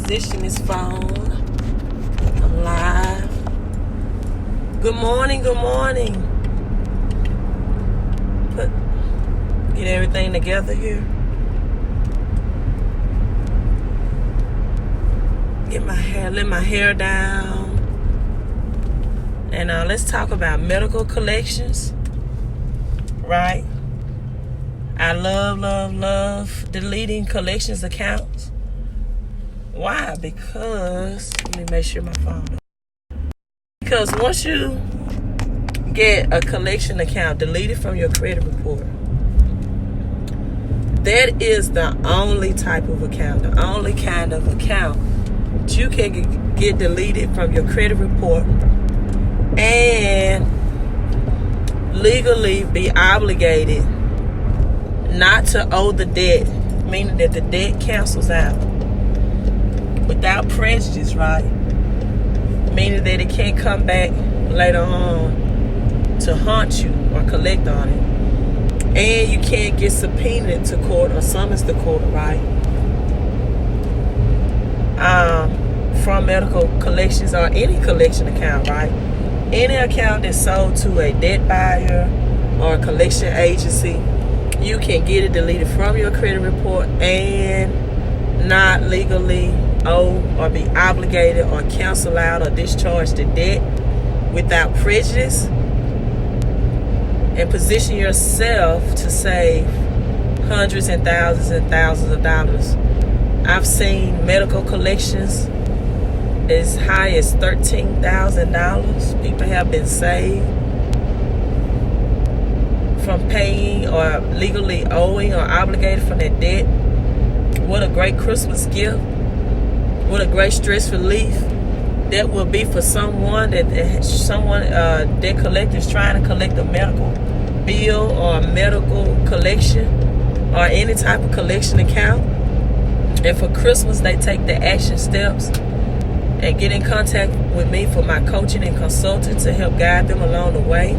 position this phone. I'm live. Good morning, good morning. Get everything together here. Let my hair down. And let's talk about medical collections. Right? I love deleting collections accounts. Why? Because, let me make sure my phone. Because once you get a collection account deleted from your credit report, that is the only type of account, the only kind of account that you can get deleted from your credit report and legally be obligated not to owe the debt, meaning that the debt cancels out without prejudice, right? Meaning that it can't come back later on to haunt you or collect on it. And you can't get subpoenaed to court or summoned to court, right? From medical collections or any collection account, right? Any account that's sold to a debt buyer or a collection agency, you can get it deleted from your credit report and not legally owe or be obligated or cancel out or discharge the debt without prejudice, and position yourself to save hundreds and thousands of dollars. I've seen medical collections as high as $13,000. People have been saved from paying or legally owing or obligated for their debt. What a great Christmas gift. What a great stress relief that will be for someone debt collector is trying to collect a medical bill or a medical collection or any type of collection account. And for Christmas, they take the action steps and get in contact with me for my coaching and consulting to help guide them along the way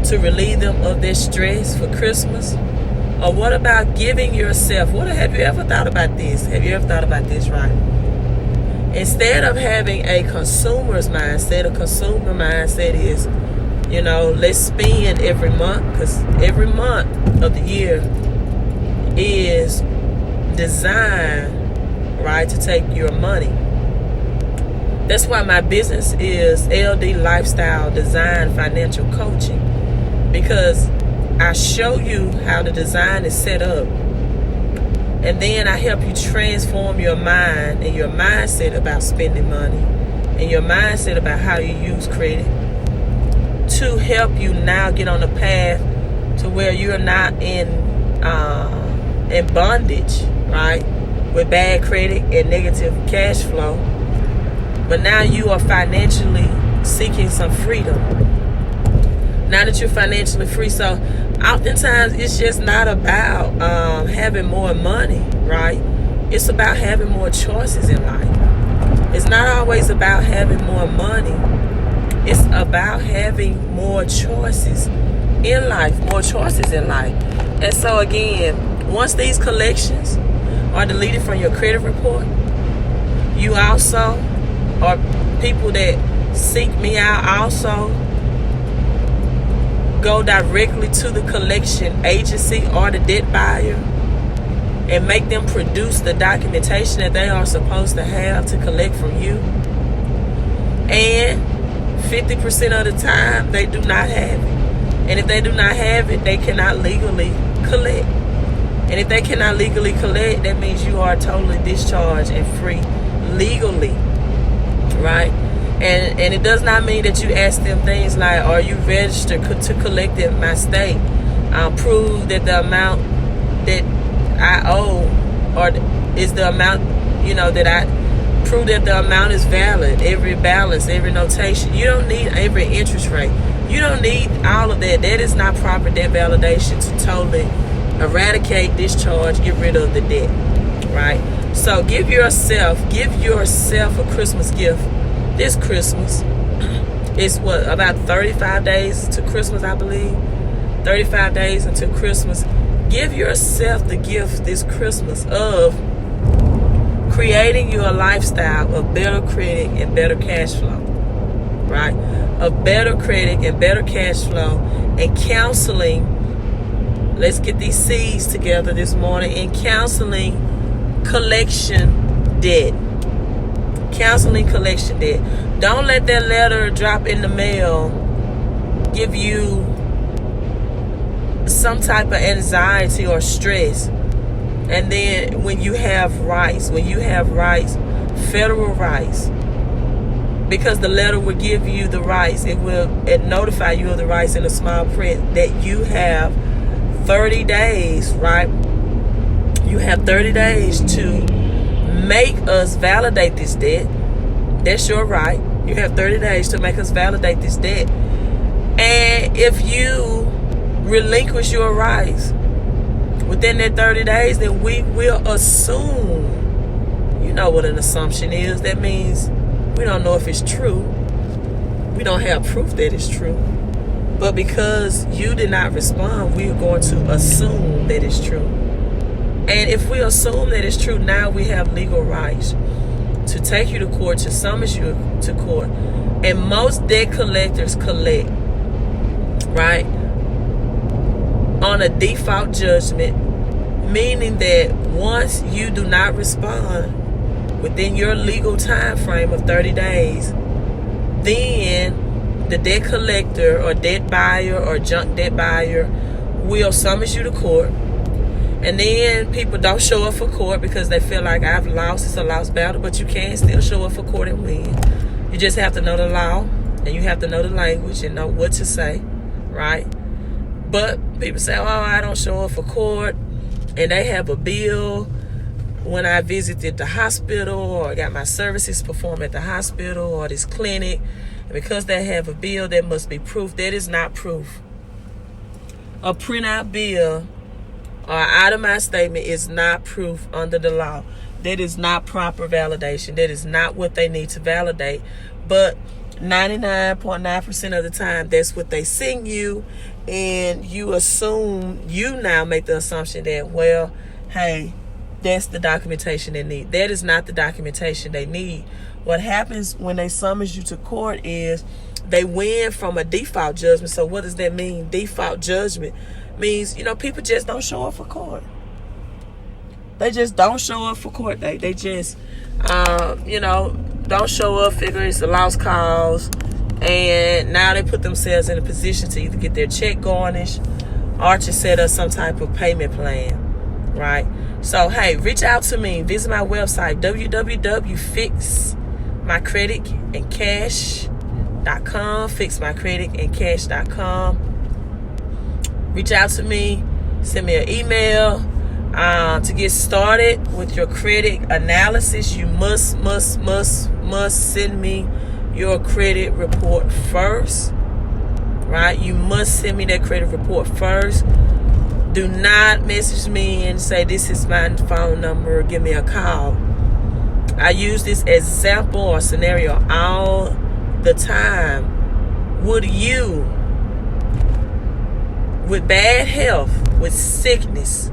to relieve them of their stress for Christmas. Or what about giving yourself? Have you ever thought about this? Have you ever thought about this, right? Instead of having a consumer's mindset, a consumer mindset is, let's spend every month, because every month of the year is designed, right, to take your money. That's why my business is LD Lifestyle Design Financial Coaching, because I show you how the design is set up, and then I help you transform your mind and your mindset about spending money and your mindset about how you use credit to help you now get on the path to where you're not in bondage, right, with bad credit and negative cash flow, but now you are financially seeking some freedom. Now that you're financially free, so oftentimes it's just not about having more money, right? It's about having more choices in life. It's not always about having more money. It's about having more choices in life, And so again, once these collections are deleted from your credit report, you also, or people that seek me out also, go directly to the collection agency or the debt buyer and make them produce the documentation that they are supposed to have to collect from you. And 50% of the time, they do not have it. And if they do not have it, they cannot legally collect. And if they cannot legally collect, that means you are totally discharged and free legally, right? And it does not mean that you ask them things like, are you registered to collect in my state? Prove that the amount that I owe or is the amount, that I prove that the amount is valid, every balance, every notation. You don't need every interest rate. You don't need all of that. That is not proper debt validation to totally eradicate, discharge, get rid of the debt, right? So give yourself a Christmas gift this Christmas. It's about 35 days to Christmas, I believe. 35 days until Christmas. Give yourself the gift this Christmas of creating you a lifestyle of better credit and better cash flow, right? Of better credit and better cash flow, and counseling. Let's get these C's together this morning. In counseling collection debt. Counseling collection debt. Don't let that letter drop in the mail give you some type of anxiety or stress. And then when you have rights, federal rights, because the letter will give you the rights, it notify you of the rights in a small print that you have 30 days, right? You have 30 days to make us validate this debt. That's your right. You have 30 days to make us validate this debt. And if you relinquish your rights within that 30 days, then we will assume. You know what an assumption is. That means we don't know if it's true. We don't have proof that it's true. But because you did not respond, we are going to assume that it's true. And if we assume that it's true, now we have legal rights to take you to court, to summons you to court. And most debt collectors collect, right, on a default judgment, meaning that once you do not respond within your legal time frame of 30 days, then the debt collector or debt buyer or junk debt buyer will summons you to court. And then people don't show up for court because they feel like I've lost. It's a lost battle, but you can still show up for court and win. You just have to know the law, and you have to know the language and know what to say, right? But people say, oh, I don't show up for court, and they have a bill when I visited the hospital or got my services performed at the hospital or this clinic. And because they have a bill, that must be proof. That is not proof. A printout bill or an itemized statement is not proof under the law. That is not proper validation. That is not what they need to validate. But 99.9% of the time, that's what they send you. And you assume, you now make the assumption that, well, hey, that's the documentation they need. That is not the documentation they need. What happens when they summons you to court is they win from a default judgment. So what does that mean? Default judgment means, people just don't show up for court. They just don't show up for court. They just, don't show up, figure it's a lost cause. And now they put themselves in a position to either get their check garnished or to set up some type of payment plan, right? So, hey, reach out to me. Visit my website, www.𝒞𝓄𝒾𝓄cash.com, fixmycreditandcash.com. Reach out to me. Send me an email. To get started with your credit analysis, you must send me your credit report first, right? You must send me that credit report first. Do not message me and say, this is my phone number, give me a call. I use this example or scenario all the time. Would you, with bad health, with sickness,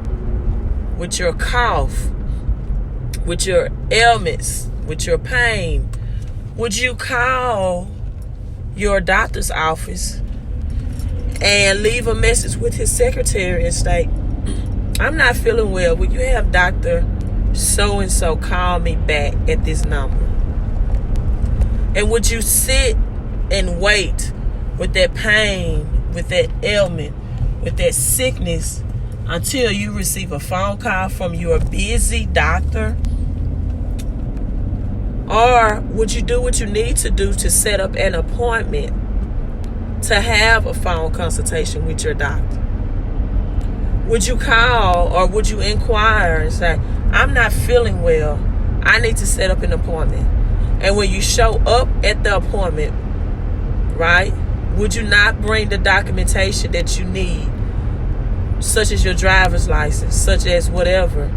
with your cough, with your ailments, with your pain, would you call your doctor's office and leave a message with his secretary and say, I'm not feeling well, would you have Dr. So-and-so call me back at this number? And would you sit and wait with that pain, with that ailment, with that sickness until you receive a phone call from your busy doctor? Or would you do what you need to do to set up an appointment to have a phone consultation with your doctor? Would you call or would you inquire and say, I'm not feeling well, I need to set up an appointment? And when you show up at the appointment, right, would you not bring the documentation that you need, such as your driver's license, such as whatever,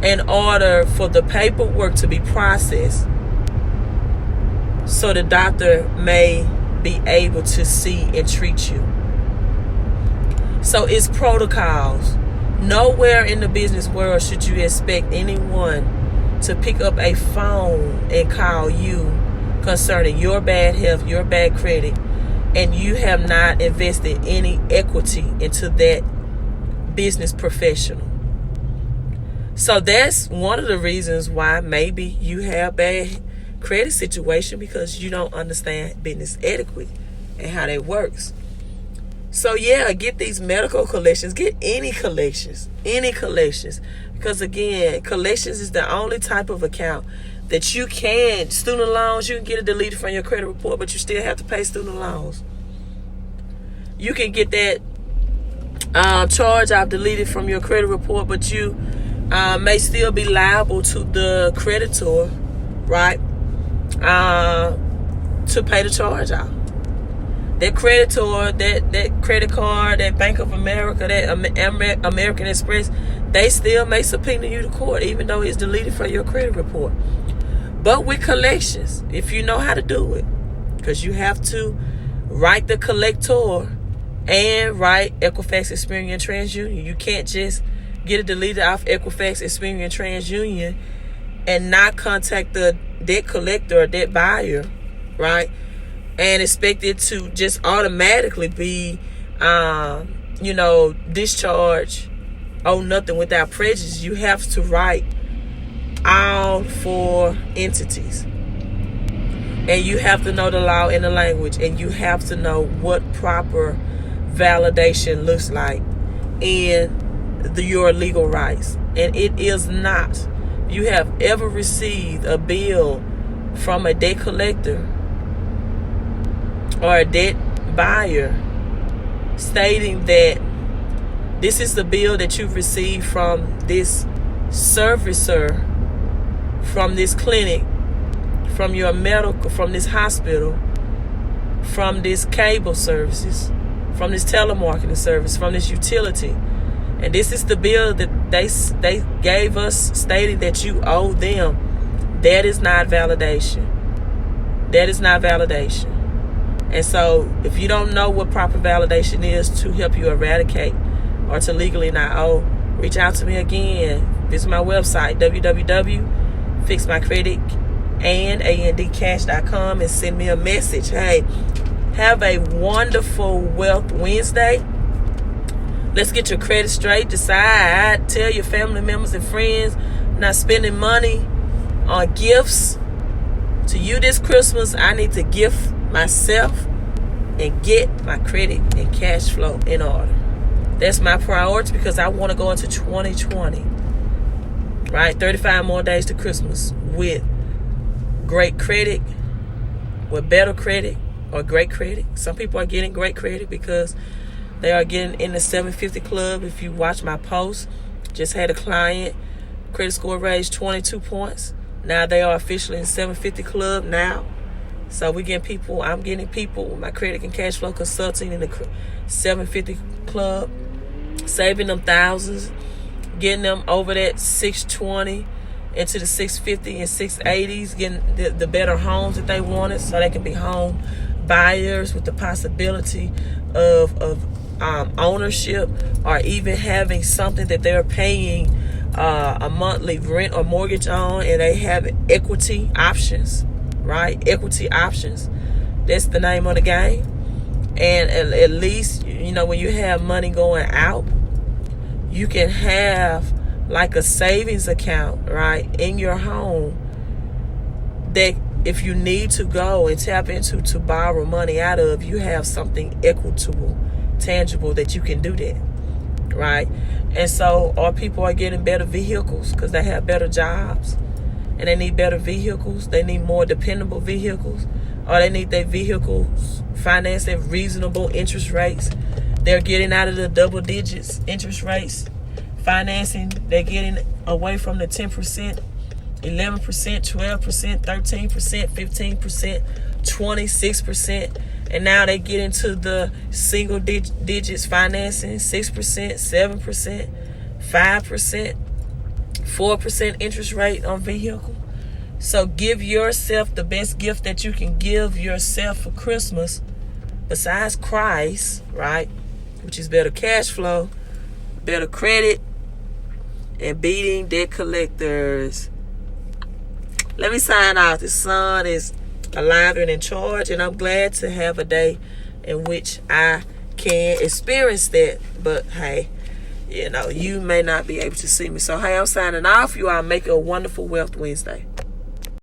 in order for the paperwork to be processed so the doctor may be able to see and treat you? So it's protocols. Nowhere in the business world should you expect anyone to pick up a phone and call you concerning your bad health, your bad credit, and you have not invested any equity into that business professional. So that's one of the reasons why maybe you have bad credit situation, because you don't understand business etiquette and how that works. So yeah, get these medical collections, get any collections, because again, collections is the only type of account that you can, student loans, you can get it deleted from your credit report, but you still have to pay student loans. You can get that charge off deleted from your credit report, but you may still be liable to the creditor, right, to pay the charge off. That creditor, that credit card, that Bank of America, that American Express, they still may subpoena you to court, even though it's deleted from your credit report. But with collections, if you know how to do it, because you have to write the collector and write Equifax, Experian, TransUnion. You can't just get it deleted off Equifax, Experian, TransUnion and not contact the debt collector or debt buyer, right? And expect it to just automatically be, discharged, owe nothing without prejudice. You have to write all 4 entities. And you have to know the law and the language. And you have to know what proper validation looks like in your legal rights. And it is not. You have ever received a bill from a debt collector or a debt buyer stating that this is the bill that you've received from this servicer, from this clinic, from your medical, from this hospital, from this cable services, from this telemarketing service, from this utility, and this is the bill that they gave us stating that you owe them. That is not validation. That is not validation. And so if you don't know what proper validation is to help you eradicate or to legally not owe, reach out to me again. Visit my website, www.𝒞𝓄cashflow.com, and send me a message. Hey, have a wonderful Wealth Wednesday. Let's get your credit straight. Decide. Tell your family members and friends, not spending money on gifts. To you this Christmas, I need to gift myself and get my credit and cash flow in order. That's my priority, because I want to go into 2020, right? 35 more days to Christmas with great credit, with better credit, or great credit. Some people are getting great credit because they are getting in the 750 club. If you watch my post, just had a client, credit score raised 22 points. Now they are officially in the 750 club now. So I'm getting people with my credit and cash flow consulting in the 750 club, saving them thousands, getting them over that 620 into the 650 and 680s, getting the better homes that they wanted, so they can be home buyers with the possibility of ownership, or even having something that they're paying a monthly rent or mortgage on, and they have equity options, right? Equity options. That's the name of the game. And at least, when you have money going out, you can have like a savings account, right, in your home, that if you need to go and tap into to borrow money out of, you have something equitable, tangible, that you can do that, right? And so our people are getting better vehicles because they have better jobs, and they need better vehicles. They need more dependable vehicles, or they need their vehicles financed at reasonable interest rates. They're getting out of the double digits interest rates financing. They're getting away from the 10%, 11%, 12%, 13%, 15%, 26%. And now they get into the single digits financing, 6%, 7%, 5%, 4% interest rate on vehicle. So give yourself the best gift that you can give yourself for Christmas, besides Christ, right? Which is better cash flow, better credit, and beating debt collectors let me sign off. The sun is alive and in charge, and I'm glad to have a day in which I can experience that. But hey, you know, you may not be able to see me. So hey, I'm signing off. You all make a wonderful Wealth Wednesday.